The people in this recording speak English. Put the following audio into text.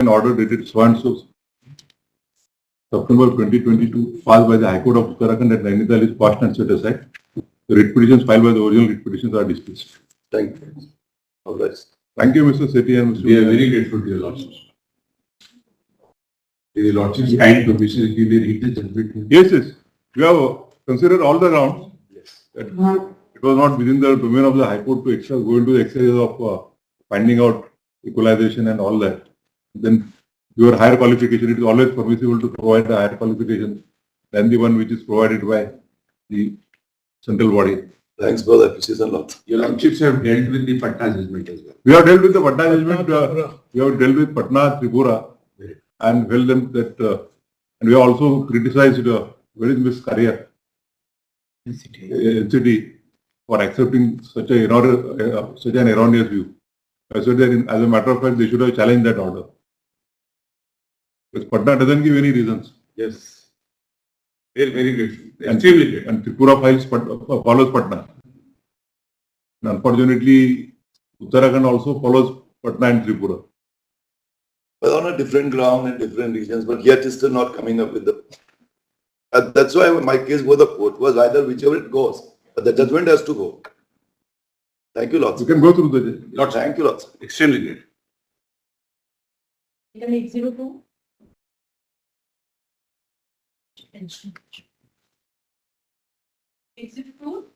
an order dated so-and-so September 2022 passed by the High Court of Uttarakhand at Nainital is passed and set aside. The writ petitions filed by the original writ petitions are dismissed. Thank you. All right. Thank you, Mr. Sethi and Mr. We are very grateful to your lordships. The lordships kind permission if you may read the judgment. Yes, yes. We have considered all the grounds. Yes. That it was not within the domain of the High Court to go into the exercise of finding out equalization and all that. Then your higher qualification, it is always permissible to provide a higher qualification than the one which is provided by the central body. Thanks for the appreciation, Lord. Your lordships have dealt with the Patna judgment as well. We have dealt with the Patna judgment. We have dealt with Patna, Tripura, and held them that. And we have also criticized where is Ms. Karya, NCT, for accepting such an erroneous view. I said that as a matter of fact, they should have challenged that order. Because Patna doesn't give any reasons. Yes. Very, very grateful. Extremely grateful. And Tripura follows Patna. And unfortunately, Uttarakhand also follows Patna and Tripura. But on a different ground and different regions, but yet it's still not coming up with the. That's why my case was the court was either whichever it goes, but the judgment has to go. Thank you, Lord. You can go through the. Lord, thank you, Lord. Extremely great. Item 802. Exhibit 2.